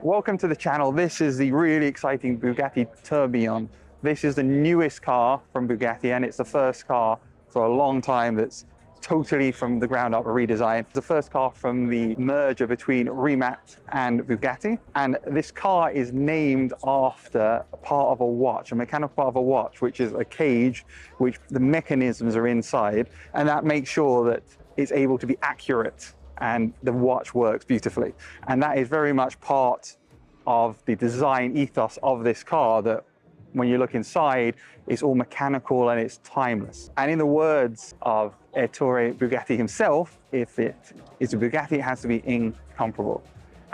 Welcome to the channel. This is the really exciting Bugatti Tourbillon. This is the newest car from Bugatti, and it's the first car for a long time that's totally from the ground up redesigned. It's the first car from the merger between Rimac and Bugatti. And this car is named after a part of a watch, a mechanical part of a watch, which is a cage, which the mechanisms are inside. And that makes sure that it's able to be accurate and the watch works beautifully. And that is very much part of the design ethos of this car, that when you look inside, it's all mechanical and it's timeless. And in the words of Ettore Bugatti himself, if it is a Bugatti, it has to be incomparable.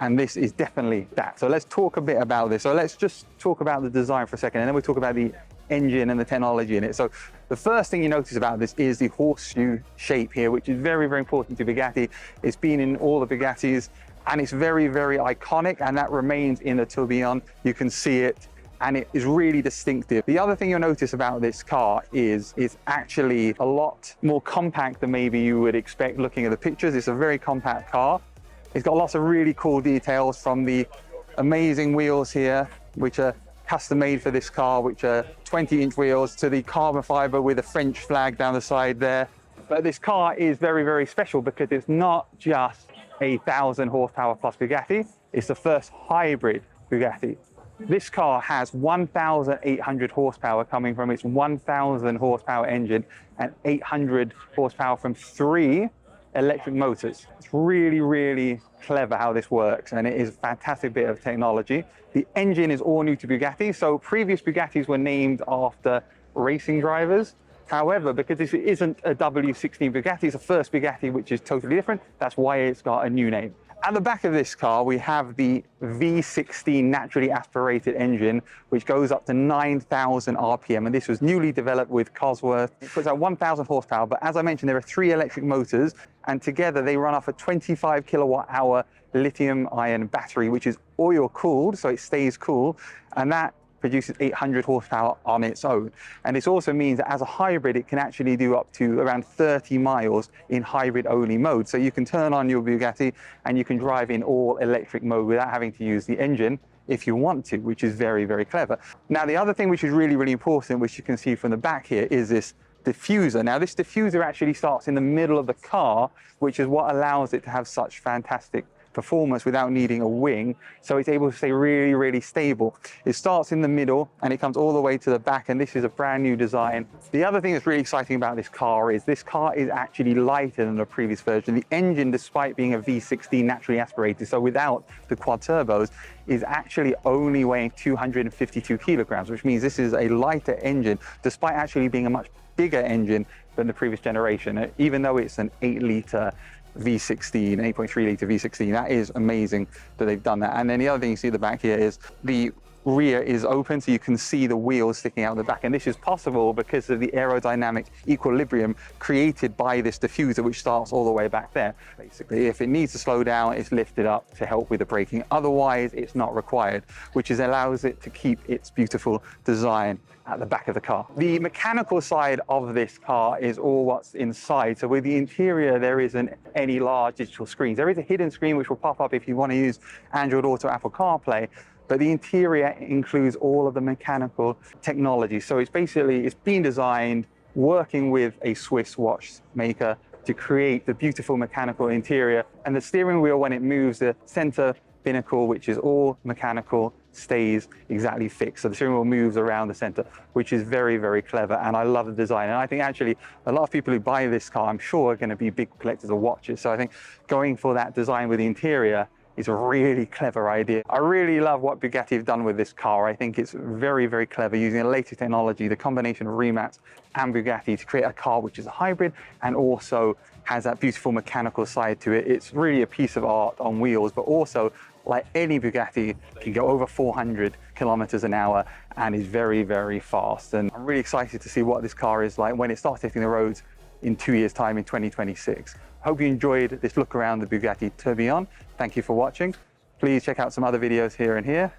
And this is definitely that. So let's talk a bit about this. So let's just talk about the design for a second, and then we'll talk about the engine and the technology in it. So the first thing you notice about this is the horseshoe shape here, which is very, very important to Bugatti. It's been in all the Bugattis, and it's very, very iconic, and that remains in the Tourbillon. You can see it, and it is really distinctive. The other thing you'll notice about this car is it's actually a lot more compact than maybe you would expect looking at the pictures. It's a very compact car. It's got lots of really cool details, from the amazing wheels here, which are custom made for this car, which are 20-inch wheels, to the carbon fiber with a French flag down the side there. But this car is very, very special because it's not just a 1,000 horsepower plus Bugatti. It's the first hybrid Bugatti. This car has 1,800 horsepower coming from its 1,000 horsepower engine and 800 horsepower from 3 electric motors. It's really, really clever how this works, and it is a fantastic bit of technology. The engine is all new to Bugatti. So previous Bugattis were named after racing drivers. However, because this isn't a W16 Bugatti, it's the first Bugatti, which is totally different. That's why it's got a new name. At the back of this car, we have the V16 naturally aspirated engine, which goes up to 9,000 RPM. And this was newly developed with Cosworth. It puts out 1,000 horsepower. But as I mentioned, there are 3 electric motors, and together they run off a 25 kilowatt hour lithium ion battery, which is oil cooled, so it stays cool. And that produces 800 horsepower on its own. And this also means that as a hybrid, it can actually do up to around 30 miles in hybrid only mode. So you can turn on your Bugatti and you can drive in all electric mode without having to use the engine if you want to, which is very, very clever. Now, the other thing which is really, really important, which you can see from the back here, is this diffuser. Now, this diffuser actually starts in the middle of the car, which is what allows it to have such fantastic performance without needing a wing, so it's able to stay really, really stable. It starts in the middle and it comes all the way to the back, and this is a brand new design. The other thing that's really exciting about this car is actually lighter than the previous version. The engine, despite being a V16 naturally aspirated, so without the quad turbos, is actually only weighing 252 kilograms, which means this is a lighter engine, despite actually being a much bigger engine than the previous generation. Even though it's an 8-litre V16, 8.3 litre V16. That is amazing that they've done that. And then the other thing you see at the back here is the rear is open, so you can see the wheels sticking out the back. And this is possible because of the aerodynamic equilibrium created by this diffuser, which starts all the way back there. Basically, if it needs to slow down, it's lifted up to help with the braking. Otherwise, it's not required, which allows it to keep its beautiful design at the back of the car. The mechanical side of this car is all what's inside. So with the interior, there isn't any large digital screens. There is a hidden screen which will pop up if you want to use Android Auto, Apple CarPlay, but the interior includes all of the mechanical technology. So it's been designed working with a Swiss watchmaker to create the beautiful mechanical interior. And the steering wheel, when it moves, the center binnacle, which is all mechanical, stays exactly fixed. So the steering wheel moves around the center, which is very, very clever. And I love the design. And I think actually a lot of people who buy this car, I'm sure, are going to be big collectors of watches. So I think going for that design with the interior is a really clever idea. I really love what Bugatti have done with this car. I think it's very, very clever, using the latest technology, the combination of Rimac and Bugatti, to create a car which is a hybrid and also has that beautiful mechanical side to it. It's really a piece of art on wheels, but also, like any Bugatti, can go over 400 kilometers an hour and is very, very fast. And I'm really excited to see what this car is like when it starts hitting the roads in 2 years' time, in 2026. Hope you enjoyed this look around the Bugatti Tourbillon. Thank you for watching. Please check out some other videos here and here.